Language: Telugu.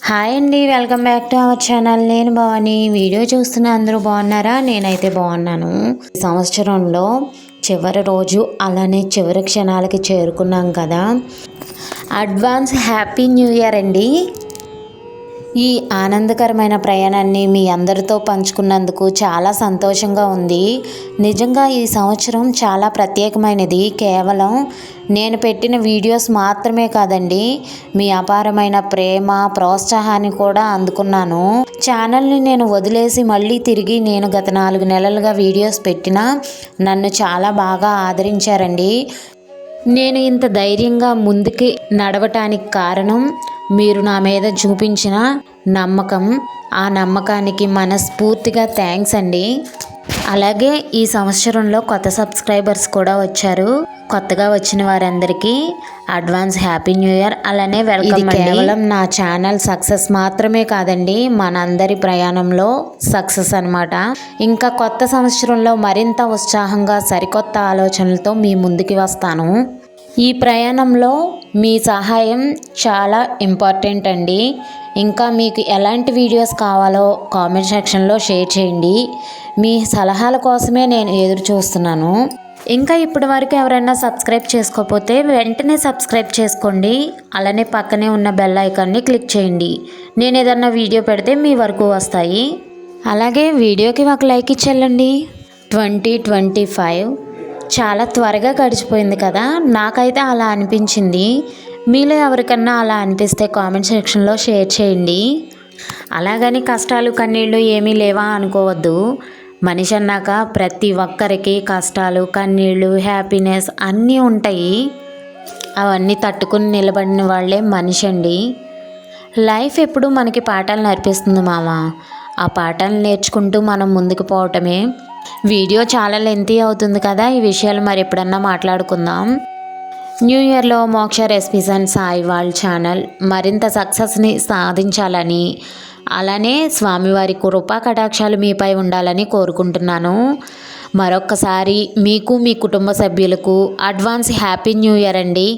హాయ్ అండి, welcome back to our channel. నేను భవాని. వీడియో చూస్తున్న అందరూ బాగున్నారా? నేనైతే బాగున్నాను. ఈ సంవత్సరంలో చివరి రోజు అలానే చివరి క్షణాలకి చేరుకున్నాం కదా. అడ్వాన్స్ హ్యాపీ న్యూ ఇయర్ అండి. ఈ ఆనందకరమైన ప్రయాణాన్ని మీ అందరితో పంచుకున్నందుకు చాలా సంతోషంగా ఉంది. నిజంగా ఈ సంవత్సరం చాలా ప్రత్యేకమైనది. కేవలం నేను పెట్టిన వీడియోస్ మాత్రమే కాదండి, మీ అపారమైన ప్రేమ ప్రోత్సాహాన్ని కూడా అందుకున్నాను. ఛానల్ని నేను వదిలేసి మళ్ళీ తిరిగి నేను గత 4 నెలలుగా వీడియోస్ పెట్టినా నన్ను చాలా బాగా ఆదరించారండి. నేను ఇంత ధైర్యంగా ముందుకి నడవటానికి కారణం మీరు నా మీద చూపించిన నమ్మకం. ఆ నమ్మకానికి మనస్ఫూర్తిగా థ్యాంక్స్ అండి. అలాగే ఈ సంవత్సరంలో కొత్త సబ్స్క్రైబర్స్ కూడా వచ్చారు. కొత్తగా వచ్చిన వారందరికీ అడ్వాన్స్ హ్యాపీ న్యూ ఇయర్, అలానే వెల్కమ్. కేవలం నా ఛానల్ సక్సెస్ మాత్రమే కాదండి, మనందరి ప్రయాణంలో సక్సెస్ అన్నమాట. ఇంకా కొత్త సంవత్సరంలో మరింత ఉత్సాహంగా సరికొత్త ఆలోచనలతో మీ ముందుకి వస్తాను. ఈ ప్రయాణంలో మీ సహాయం చాలా ఇంపార్టెంట్ అండి. ఇంకా మీకు ఎలాంటి వీడియోస్ కావాలో కామెంట్ సెక్షన్లో షేర్ చేయండి. మీ సలహాల కోసమే నేను ఎదురు చూస్తున్నాను. ఇంకా ఇప్పటి వరకు ఎవరైనా సబ్స్క్రైబ్ చేసుకోకపోతే వెంటనే సబ్స్క్రైబ్ చేసుకోండి. అలానే పక్కనే ఉన్న బెల్ ఐకాన్ని క్లిక్ చేయండి. నేను ఏదన్నా వీడియో పెడితే మీ వరకు వస్తాయి. అలాగే వీడియోకి ఒక లైక్ ఇచ్చేయండి. 2025 చాలా త్వరగా గడిచిపోయింది కదా. నాకైతే అలా అనిపించింది. మీలో ఎవరికన్నా అలా అనిపిస్తే కామెంట్ సెక్షన్లో షేర్ చేయండి. అలాగని కష్టాలు కన్నీళ్ళు ఏమీ లేవా అనుకోవద్దు. మనిషి అన్నాక ప్రతి ఒక్కరికి కష్టాలు కన్నీళ్ళు హ్యాపీనెస్ అన్నీ ఉంటాయి. అవన్నీ తట్టుకుని నిలబడిన వాళ్ళే మనిషి అండి. లైఫ్ ఎప్పుడు మనకి పాఠాలు నేర్పిస్తుంది మామ. ఆ పాఠాలు నేర్చుకుంటూ మనం ముందుకు పోవటమే. వీడియో చాలా లెంతీ అవుతుంది కదా, ఈ విషయాలు మరి ఎప్పుడన్నా మాట్లాడుకుందాం. న్యూ ఇయర్లో మోక్ష రెసిపీస్ అండ్ సాయి వాళ్ళ ఛానల్ మరింత సక్సెస్ని సాధించాలని, అలానే స్వామివారి కృపా కటాక్షాలు మీపై ఉండాలని కోరుకుంటున్నాను. మరొక్కసారి మీకు మీ కుటుంబ సభ్యులకు అడ్వాన్స్ హ్యాపీ న్యూ ఇయర్ అండి.